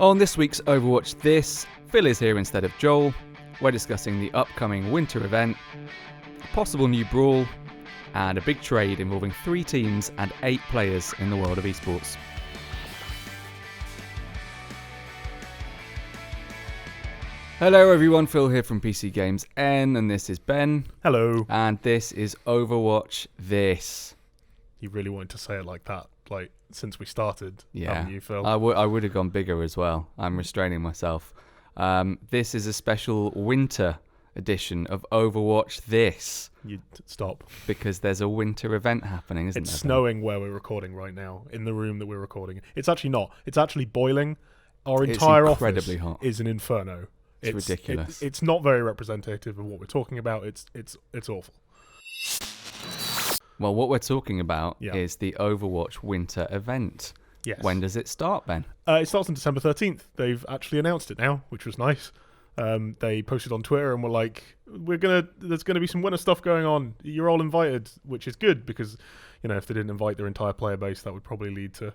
On this week's Overwatch This, Phil is here instead of Joel. We're discussing the upcoming winter event, a possible new brawl, and a big trade involving 3 teams and 8 players in the world of eSports. Hello everyone, Phil here from PC Games N, and this is Ben. Hello. And this is Overwatch This. You really wanted to say it like that, like since we started, Yeah, haven't you, Phil? I would have gone bigger as well. I'm restraining myself. This is a special winter edition of Overwatch This. You stop. Because there's a winter event happening, isn't It's there? snowing where we're recording right now, in the room that we're recording. It's actually not. It's actually boiling. Our entire incredibly office hot. is an inferno. It's ridiculous. It's not very representative of what we're talking about. It's awful. Well, what we're talking about Yeah. is the Overwatch winter event. Yes. When does it start, Ben? It starts on December 13th. They've actually announced it now, which was nice. They posted on Twitter and were like, there's gonna be some winter stuff going on. You're all invited, which is good because, if they didn't invite their entire player base, that would probably lead to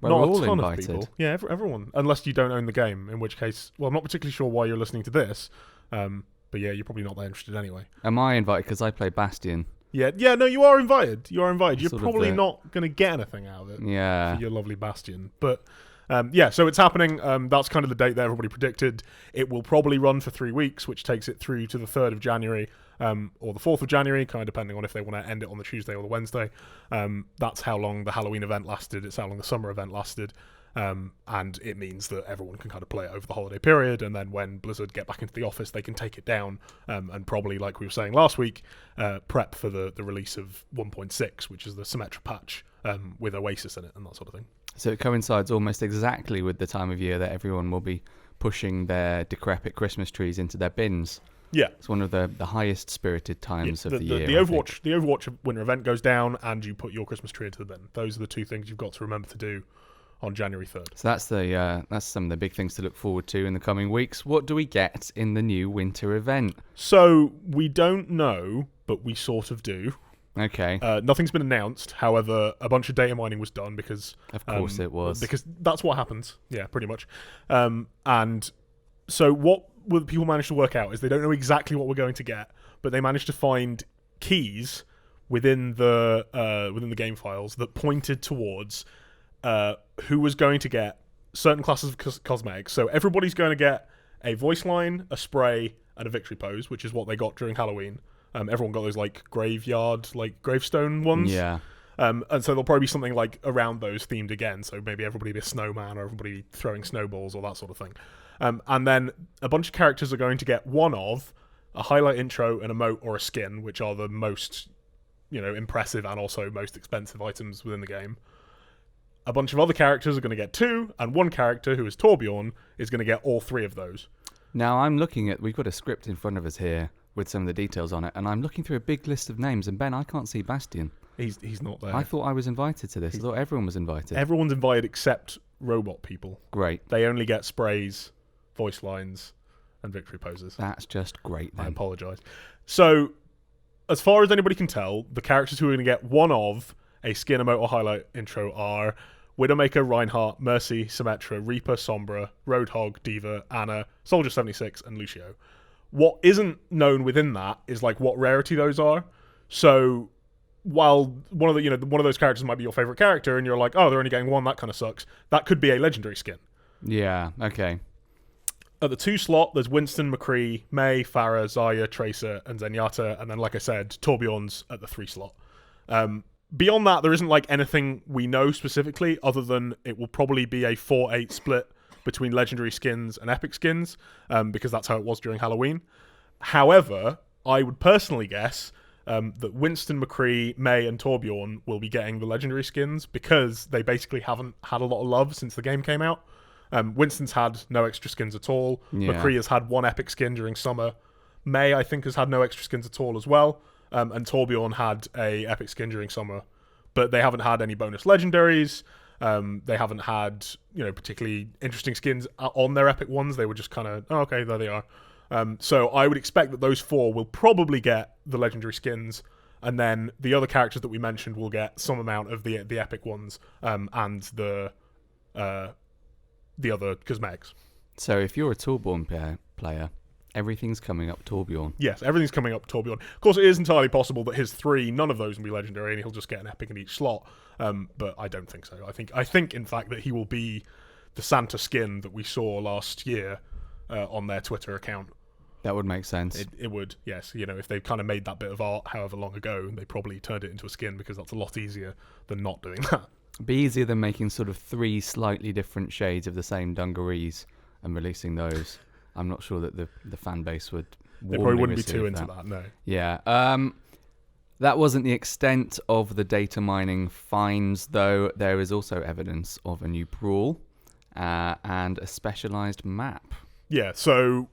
We're not all a ton invited. of people. Yeah, everyone, unless you don't own the game, in which case, well, I'm not particularly sure why you're listening to this, but yeah, you're probably not that interested anyway. Am I invited because I play Bastion? Yeah, no, you are invited. You are invited. You're Sort of probably not going to get anything out of it. Yeah. For your lovely Bastion, but. So it's happening. That's kind of the date that everybody predicted. It will probably run for 3 weeks, which takes it through to the 3rd of January or the 4th of January, kind of depending on if they want to end it on the Tuesday or the Wednesday. That's how long the Halloween event lasted. It's how long the summer event lasted. And it means that everyone can kind of play it over the holiday period, and then when Blizzard get back into the office, they can take it down and probably, like we were saying last week, prep for the release of 1.6, which is the Symmetra patch with Oasis in it and that sort of thing. So it coincides almost exactly with the time of year that everyone will be pushing their decrepit Christmas trees into their bins. Yeah. It's one of the highest spirited times of the year. The Overwatch winter event goes down, and you put your Christmas tree into the bin. Those are the 2 things you've got to remember to do on January 3rd. So that's some of the big things to look forward to in the coming weeks. What do we get in the new winter event? So we don't know, but we sort of do. Okay. Nothing's been announced. However, a bunch of data mining was done because... Of course it was. Because that's what happens. Yeah, pretty much. And so what people managed to work out is they don't know exactly what we're going to get, but they managed to find keys within the game files that pointed towards who was going to get certain classes of cosmetics. So everybody's going to get a voice line, a spray, and a victory pose, which is what they got during Halloween. Everyone got those gravestone ones. Yeah. And so there'll probably be something like around those themed again. So maybe everybody be a snowman or everybody throwing snowballs or that sort of thing. And then a bunch of characters are going to get one of a highlight intro, an emote, or a skin, which are the most, impressive and also most expensive items within the game. A bunch of other characters are going to get 2, and one character, who is Torbjorn, is going to get all 3 of those. Now we've got a script in front of us here with some of the details on it, and I'm looking through a big list of names, and Ben, I can't see Bastion. He's not there. I thought I was invited to this. I thought everyone was invited. Everyone's invited except robot people. Great. They only get sprays, voice lines, and victory poses. That's just great then. I apologise. So, as far as anybody can tell, the characters who are going to get one of a skin, emote, or highlight intro are Widowmaker, Reinhardt, Mercy, Symmetra, Reaper, Sombra, Roadhog, D.Va, Ana, Soldier 76, and Lucio. What isn't known within that is what rarity those are. So while one of those characters might be your favorite character, and you're like, oh, they're only getting one, that kind of sucks. That could be a legendary skin. Yeah. Okay. At the 2 slot, there's Winston, McCree, Mei, Pharah, Zarya, Tracer, and Zenyatta, and then, like I said, Torbjorn's at the 3 slot. Beyond that, there isn't anything we know specifically, other than it will probably be a 4-8 split between legendary skins and epic skins, because that's how it was during Halloween. However, I would personally guess that Winston, McCree, Mei, and Torbjorn will be getting the legendary skins because they basically haven't had a lot of love since the game came out. Winston's had no extra skins at all. Yeah. McCree has had 1 epic skin during summer. Mei, I think, has had no extra skins at all as well. And Torbjorn had a epic skin during summer, but they haven't had any bonus legendaries. They haven't had, particularly interesting skins on their epic ones. They were just kind of, oh, okay, there they are. So I would expect that those 4 will probably get the legendary skins, and then the other characters that we mentioned will get some amount of the epic ones, and the the other cosmetics. So if you're a Torbjorn player, everything's coming up Torbjorn. Yes, everything's coming up Torbjorn. Of course, it is entirely possible that his 3, none of those will be legendary, and he'll just get an epic in each slot. But I don't think so. I think, in fact, that he will be the Santa skin that we saw last year on their Twitter account. That would make sense. It would, yes. If they kind of made that bit of art however long ago, they probably turned it into a skin because that's a lot easier than not doing that. It'd be easier than making sort of 3 slightly different shades of the same dungarees and releasing those. I'm not sure that the fan base would. They probably wouldn't be too into that, no. Yeah. That wasn't the extent of the data mining finds, though. There is also evidence of a new brawl and a specialized map. Yeah. So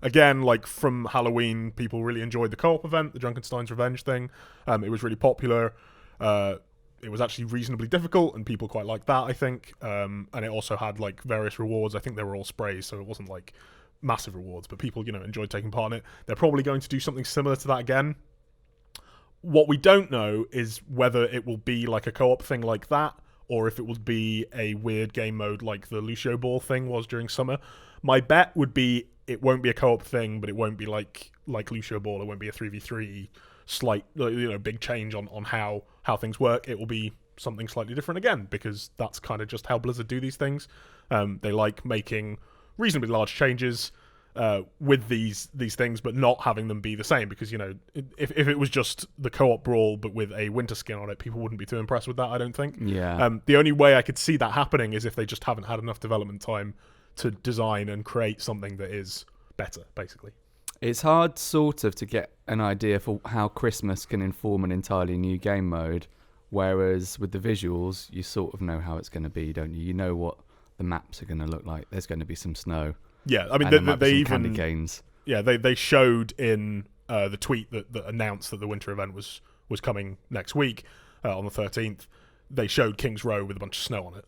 again, like from Halloween, people really enjoyed the co-op event, the Junkenstein's Revenge thing. It was really popular. It was actually reasonably difficult, and people quite liked that, I think. And it also had like various rewards. I think they were all sprays, so it wasn't like massive rewards, but people, enjoyed taking part in it. They're probably going to do something similar to that again. What we don't know is whether it will be like a co-op thing like that, or if it will be a weird game mode like the Lucio Ball thing was during summer. My bet would be it won't be a co-op thing, but it won't be like Lucio Ball. It won't be a 3v3 slight, big change on how things work. It will be something slightly different again, because that's kind of just how Blizzard do these things. They like making reasonably large changes with these things, but not having them be the same, because if it was just the co-op brawl but with a winter skin on it, people wouldn't be too impressed with that, I don't think. The only way I could see that happening is if they just haven't had enough development time to design and create something that is better, basically. It's hard sort of to get an idea for how Christmas can inform an entirely new game mode, whereas with the visuals you sort of know how it's going to be, don't you? You know what the maps are going to look like. There's going to be some snow. Yeah, I mean, they even candy canes. Yeah, they showed in the tweet that announced that the winter event was coming next week on the 13th. They showed King's Row with a bunch of snow on it.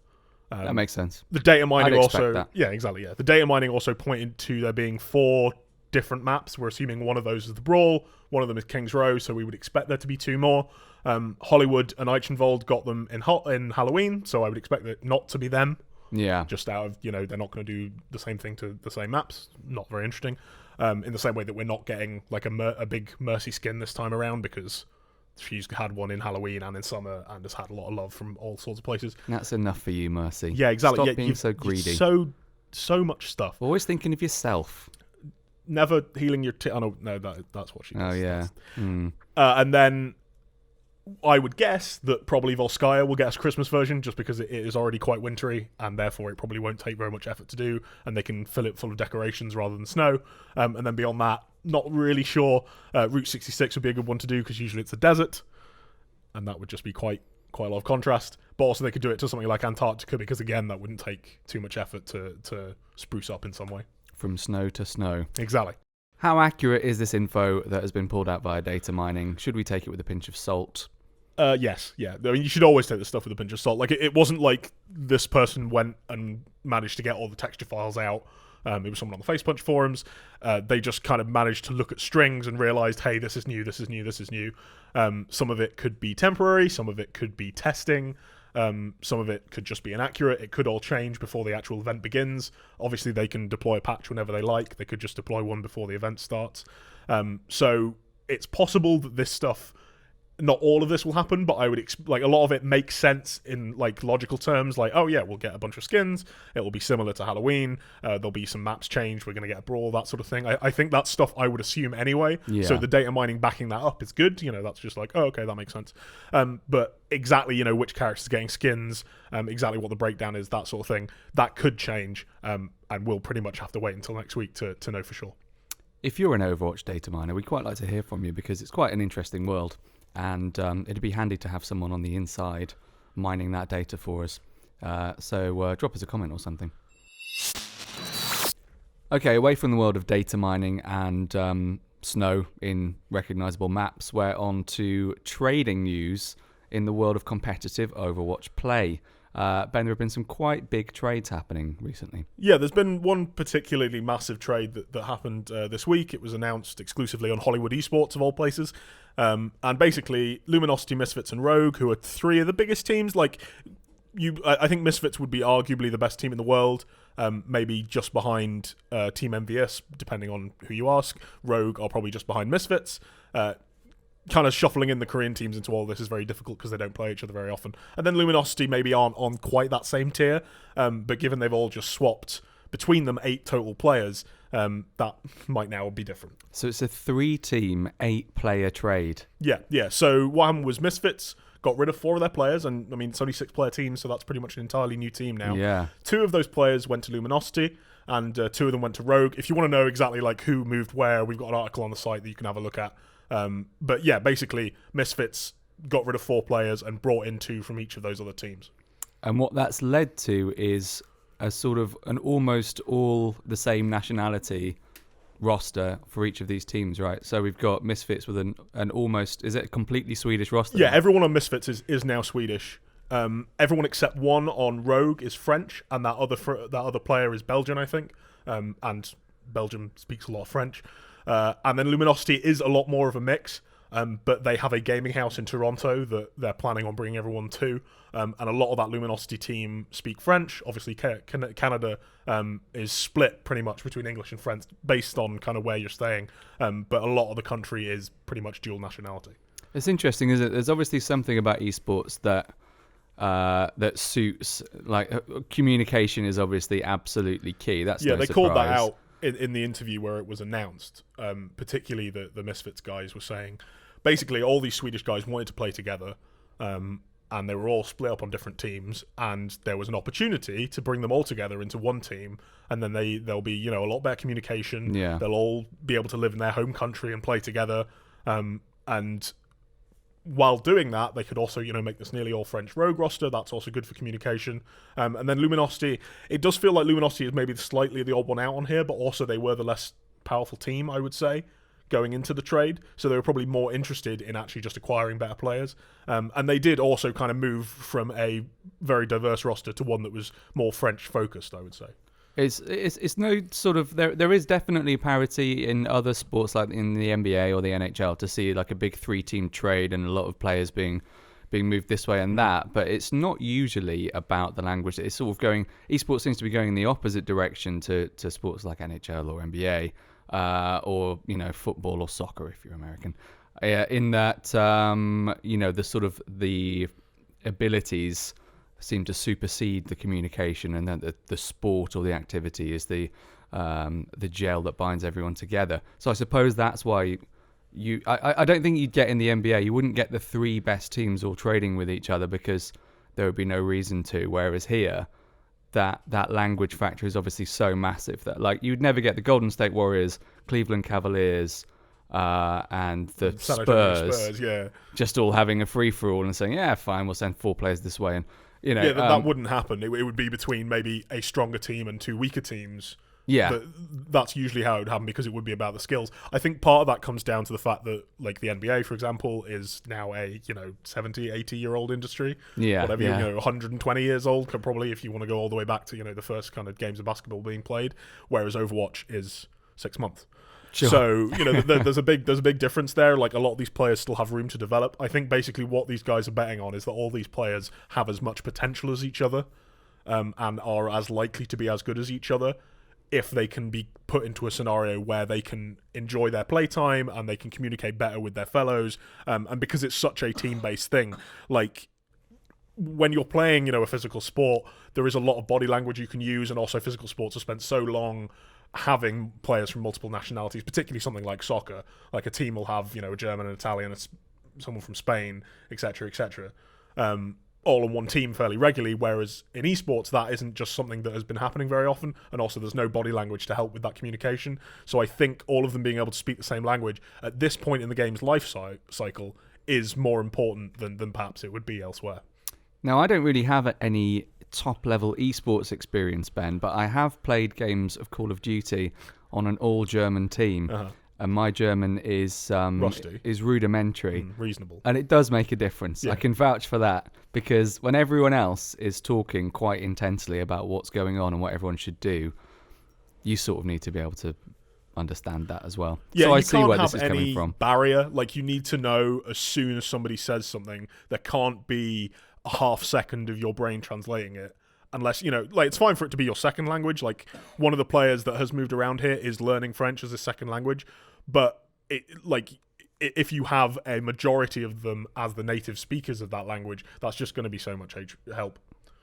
That makes sense. The data mining also, that. Yeah, exactly. Yeah, the data mining also pointed to there being 4 different maps. We're assuming one of those is the Brawl, one of them is King's Row, so we would expect there to be 2 more. Hollywood and Eichenwald got them in Halloween, so I would expect it not to be them. Yeah. Just out of, they're not going to do the same thing to the same maps. Not very interesting. In the same way that we're not getting like a big Mercy skin this time around, because she's had one in Halloween and in summer and has had a lot of love from all sorts of places. That's enough for you, Mercy. Yeah, exactly. Stop being so greedy. So much stuff. Always thinking of yourself. Never healing your... no, that's what she does. Oh, yeah. And then I would guess that probably Volskaya will get a Christmas version, just because it is already quite wintry, and therefore it probably won't take very much effort to do, and they can fill it full of decorations rather than snow. And then beyond that, not really sure. Route 66 would be a good one to do, because usually it's a desert, and that would just be quite a lot of contrast. But also they could do it to something like Antarctica, because again, that wouldn't take too much effort to spruce up in some way. From snow to snow. Exactly. How accurate is this info that has been pulled out via data mining? Should we take it with a pinch of salt? Yes, yeah. I mean, you should always take this stuff with a pinch of salt. Like, it wasn't like this person went and managed to get all the texture files out. It was someone on the FacePunch forums. They just kind of managed to look at strings and realized, hey, this is new, this is new, this is new. Some of it could be temporary, some of it could be testing, some of it could just be inaccurate. It could all change before the actual event begins. Obviously, they can deploy a patch whenever they like. They could just deploy one before the event starts. So it's possible that this stuff... Not all of this will happen, but I would like a lot of it makes sense in like logical terms. Like, oh yeah, we'll get a bunch of skins. It will be similar to Halloween. There'll be some maps change. We're going to get a brawl, that sort of thing. I think that's stuff I would assume anyway. Yeah. So the data mining backing that up is good. That's just like, oh, okay, that makes sense. But exactly, which characters are getting skins, exactly what the breakdown is, that sort of thing, that could change. And we'll pretty much have to wait until next week to know for sure. If you're an Overwatch data miner, we'd quite like to hear from you, because it's quite an interesting world. And it'd be handy to have someone on the inside mining that data for us. So drop us a comment or something. Okay, away from the world of data mining and snow in recognisable maps, we're on to trading news in the world of competitive Overwatch play. Ben, there have been some quite big trades happening recently. Yeah, there's been one particularly massive trade that happened this week. It was announced exclusively on Hollywood eSports, of all places. And basically, Luminosity, Misfits, and Rogue, who are 3 of the biggest teams, like, I think Misfits would be arguably the best team in the world, maybe just behind Team MVS, depending on who you ask. Rogue are probably just behind Misfits. Kind of shuffling in the Korean teams into all this is very difficult because they don't play each other very often. And then Luminosity maybe aren't on quite that same tier, but given they've all just swapped between them 8 total players, that might now be different. So it's a 3-team, 8-player trade. Yeah. So what happened was Misfits got rid of 4 of their players, and I mean it's only 6-player teams, so that's pretty much an entirely new team now. Yeah. 2 of those players went to Luminosity, and 2 of them went to Rogue. If you want to know exactly like who moved where, we've got an article on the site that you can have a look at. But yeah, basically Misfits got rid of 4 players and brought in 2 from each of those other teams. And what that's led to is a sort of an almost all the same nationality roster for each of these teams, right? So we've got Misfits with an almost, is it a completely Swedish roster? Yeah, everyone on Misfits is now Swedish. Everyone except one on Rogue is French, and that other player is Belgian, I think. And Belgium speaks a lot of French. And then Luminosity is a lot more of a mix, but they have a gaming house in Toronto that they're planning on bringing everyone to. And a lot of that Luminosity team speak French. Obviously, Canada is split pretty much between English and French based on kind of where you're staying. But a lot of the country is pretty much dual nationality. It's interesting, isn't it? There's obviously something about esports that suits, like communication is obviously absolutely key. That's no they surprise. called that out in the interview where it was announced. Particularly the Misfits guys were saying, basically all these Swedish guys wanted to play together, and they were all split up on different teams, and there was an opportunity to bring them all together into one team, and then there'll be a lot better communication. Yeah. They'll all be able to live in their home country and play together, and while doing that, they could also, make this nearly all French Rogue roster. That's also good for communication. And then Luminosity, it does feel like Luminosity is maybe slightly the odd one out on here, but also they were the less powerful team, I would say, going into the trade. So they were probably more interested in actually just acquiring better players. And they did also kind of move from a very diverse roster to one that was more French focused, I would say. It's no sort of there is definitely parity in other sports like in the NBA or the NHL to see like a big 3-team trade and a lot of players being moved this way and that, but it's not usually about the language. It's sort of going, esports seems to be going in the opposite direction to sports like NHL or NBA or football or soccer if you're American, in that the sort of the abilities seem to supersede the communication, and then the sport or the activity is the gel that binds everyone together. So I suppose that's why I don't think you'd get in the NBA, you wouldn't get the 3 best teams all trading with each other because there would be no reason to. Whereas here, that language factor is obviously so massive that like you'd never get the Golden State Warriors, Cleveland Cavaliers, and the Spurs just all having a free for all and saying, yeah, fine, we'll send 4 players this way, and that wouldn't happen. It would be between maybe a stronger team and 2 weaker teams. Yeah, that's usually how it would happen because it would be about the skills. I think part of that comes down to the fact that, like the NBA, for example, is now a 70, 80-year-old industry. Yeah, whatever, 120 years old, probably, if you want to go all the way back to the first kind of games of basketball being played. Whereas Overwatch is 6 months. Sure. So there's a big difference there. Like a lot of these players still have room to develop. I think basically what these guys are betting on is that all these players have as much potential as each other, and are as likely to be as good as each other if they can be put into a scenario where they can enjoy their playtime and they can communicate better with their fellows. And because it's such a team-based thing, like when you're playing, a physical sport, there is a lot of body language you can use, and also physical sports have spent so long having players from multiple nationalities, particularly something like soccer. Like a team will have, a German, an Italian, someone from Spain, etc., etc., all on one team fairly regularly, whereas in esports, that isn't just something that has been happening very often, and also there's no body language to help with that communication. So I think all of them being able to speak the same language at this point in the game's life cycle is more important than perhaps it would be elsewhere. Now, I don't really have any top-level esports experience, Ben, but I have played games of Call of Duty on an all-German team, and my German is rusty, is rudimentary, reasonable, and it does make a difference. Yeah. I can vouch for that, because when everyone else is talking quite intensely about what's going on and what everyone should do, you sort of need to be able to understand that as well. Yeah, so I you see can't where have this is any coming from. Barrier. Like, you need to know as soon as somebody says something. There can't be a half second of your brain translating it. Unless, like, it's fine for it to be your second language. Like, one of the players that has moved around here is learning French as a second language. But, if you have a majority of them as the native speakers of that language, that's just going to be so much help.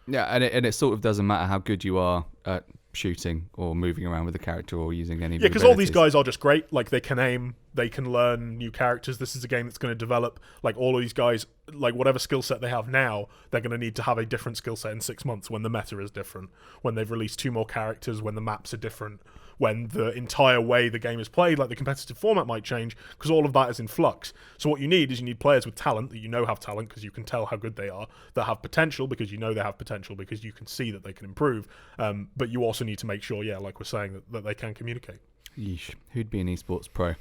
Yeah, and it sort of doesn't matter how good you are at shooting or moving around with the character or using any. Yeah, because all these guys are just great. Like, they can aim, they can learn new characters. This is a game that's going to develop. Like, all of these guys, like, whatever skill set they have now, they're going to need to have a different skill set in 6 months when the meta is different, when they've released 2 more characters, when the maps are different, when the entire way the game is played, like the competitive format might change, because all of that is in flux. So what you need is players with talent that have talent because you can tell how good they are, that have potential because they have potential because you can see that they can improve. But you also need to make sure, like we're saying, that they can communicate. Yeesh, who'd be an esports pro?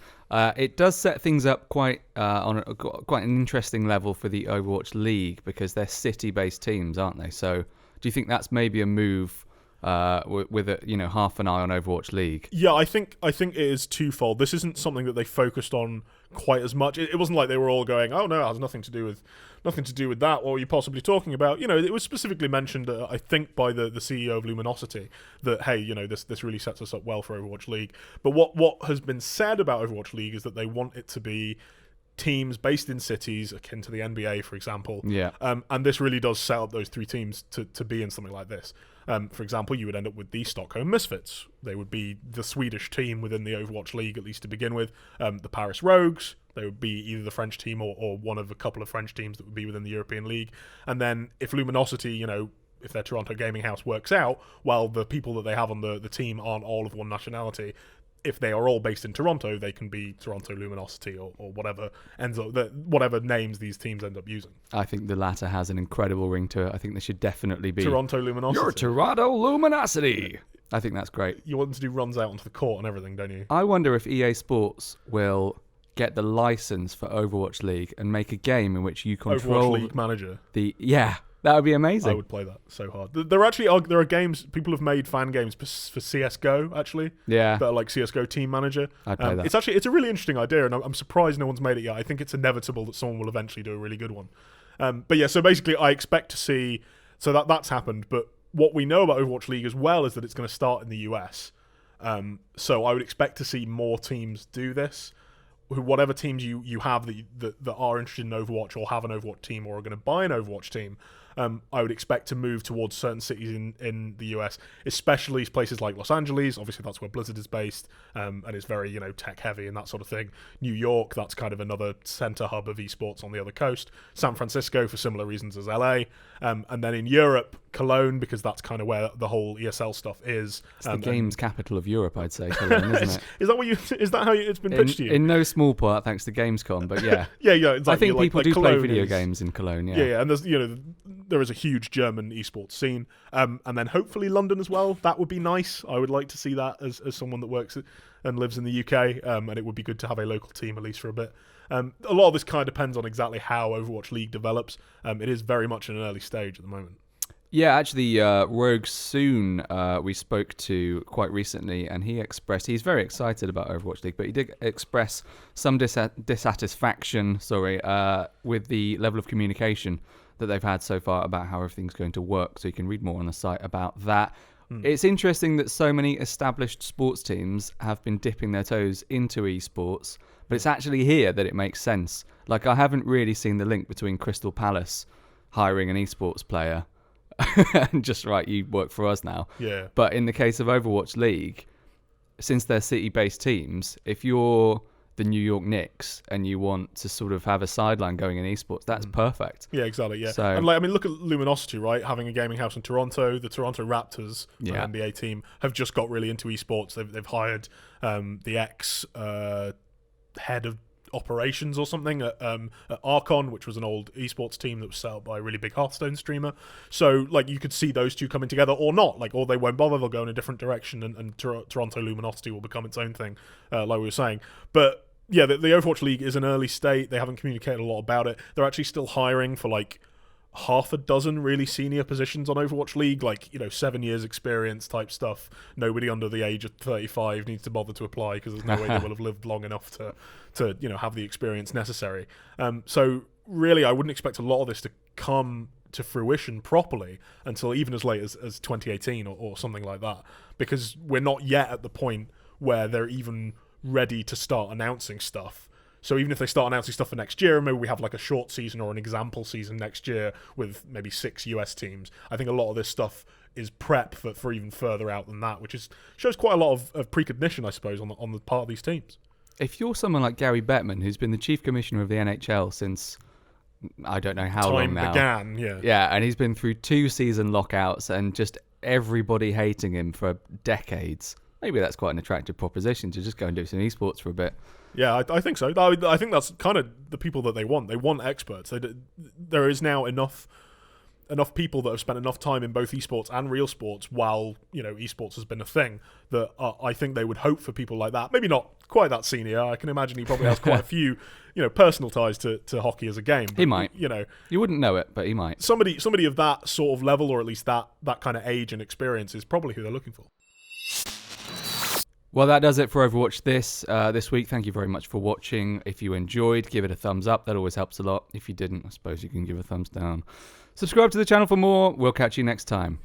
It does set things up quite on quite an interesting level for the Overwatch League because they're city-based teams, aren't they? So do you think that's maybe a move with a, half an eye on Overwatch League? Yeah, I think it is twofold. This isn't something that they focused on quite as much. It wasn't like they were all going, "Oh no, it has nothing to do with that." What were you possibly talking about? It was specifically mentioned, I think, by the CEO of Luminosity that, hey, this really sets us up well for Overwatch League. But what has been said about Overwatch League is that they want it to be teams based in cities akin to the NBA, for example. Yeah. And this really does set up those 3 teams to be in something like this. For example, you would end up with the Stockholm Misfits. They would be the Swedish team within the Overwatch League, at least to begin with. The Paris Rogues, they would be either the French team or one of a couple of French teams that would be within the European League. And then if Luminosity, if their Toronto gaming house works out, while the people that they have on the team aren't all of one nationality, if they are all based in Toronto, they can be Toronto Luminosity or whatever whatever names these teams end up using. I think the latter has an incredible ring to it. I think they should definitely be Toronto Luminosity. You're Toronto Luminosity. I think that's great. You want them to do runs out onto the court and everything, don't you? I wonder if EA Sports will get the license for Overwatch League and make a game in which you control Overwatch League Manager. That would be amazing. I would play that so hard. There are games, people have made fan games for CSGO, actually. Yeah. That are like CSGO Team Manager. I'd play that. It's a really interesting idea, and I'm surprised no one's made it yet. I think it's inevitable that someone will eventually do a really good one. But yeah, so basically I expect to see, so that's happened, but what we know about Overwatch League as well is that it's going to start in the US. So I would expect to see more teams do this. Whatever teams you have that are interested in Overwatch or have an Overwatch team or are going to buy an Overwatch team, I would expect to move towards certain cities in the US, especially places like Los Angeles. Obviously, that's where Blizzard is based, and it's very tech heavy and that sort of thing. New York, that's kind of another center hub of esports on the other coast. San Francisco for similar reasons as LA, and then in Europe, Cologne, because that's kind of where the whole ESL stuff is. It's the games capital of Europe, I'd say, Cologne, isn't it? Is that how it's been pitched to you? In no small part, thanks to Gamescom, but yeah. yeah. Exactly. I think people do Cologne play video games in Cologne. Yeah, and there's there is a huge German esports scene, and then hopefully London as well. That would be nice. I would like to see that as someone that works and lives in the UK, and it would be good to have a local team at least for a bit. A lot of this kind of depends on exactly how Overwatch League develops. It is very much in an early stage at the moment. Yeah, actually, Rogue Soon we spoke to quite recently, and he's very excited about Overwatch League, but he did express some dissatisfaction, with the level of communication that they've had so far about how everything's going to work. So you can read more on the site about that. It's interesting that so many established sports teams have been dipping their toes into esports, but it's actually here that it makes sense. Like, I haven't really seen the link between Crystal Palace hiring an esports player and just, right, you work for us now. Yeah. But in the case of Overwatch League, since they're city-based teams, if you're the New York Knicks and you want to sort of have a sideline going in esports, that's perfect. Yeah, exactly. Yeah, so, and look at Luminosity, right? Having a gaming house in Toronto, the Toronto Raptors, an NBA team, have just got really into esports. They've hired the ex head of operations or something at Archon, which was an old esports team that was set up by a really big Hearthstone streamer. So you could see those two coming together, or not, or they won't bother, they'll go in a different direction, and Toronto Luminosity will become its own thing, like we were saying. But yeah, the Overwatch League is an early state. They haven't communicated a lot about it. They're actually still hiring for half a dozen really senior positions on Overwatch League, 7 years experience type stuff. Nobody under the age of 35 needs to bother to apply because there's no way they will have lived long enough to have the experience necessary. So really, I wouldn't expect a lot of this to come to fruition properly until even as late as 2018 or something like that, because we're not yet at the point where they're even ready to start announcing stuff. So even if they start announcing stuff for next year, maybe we have like a short season or an example season next year with maybe 6 US teams. I think a lot of this stuff is prep for even further out than that, which shows quite a lot of precognition, I suppose, on the part of these teams. If you're someone like Gary Bettman, who's been the chief commissioner of the NHL since I don't know how long now. Time began, yeah. Yeah, and he's been through 2 season lockouts and just everybody hating him for decades. Maybe that's quite an attractive proposition to just go and do some esports for a bit. Yeah, I think so. I think that's kind of the people that they want. They want experts. There is now enough people that have spent enough time in both esports and real sports while, esports has been a thing, that I think they would hope for people like that. Maybe not quite that senior. I can imagine he probably has quite a few, personal ties to hockey as a game. But, he might. You wouldn't know it, but he might. Somebody of that sort of level, or at least that kind of age and experience, is probably who they're looking for. Well, that does it for Overwatch this week. Thank you very much for watching. If you enjoyed, give it a thumbs up. That always helps a lot. If you didn't, I suppose you can give a thumbs down. Subscribe to the channel for more. We'll catch you next time.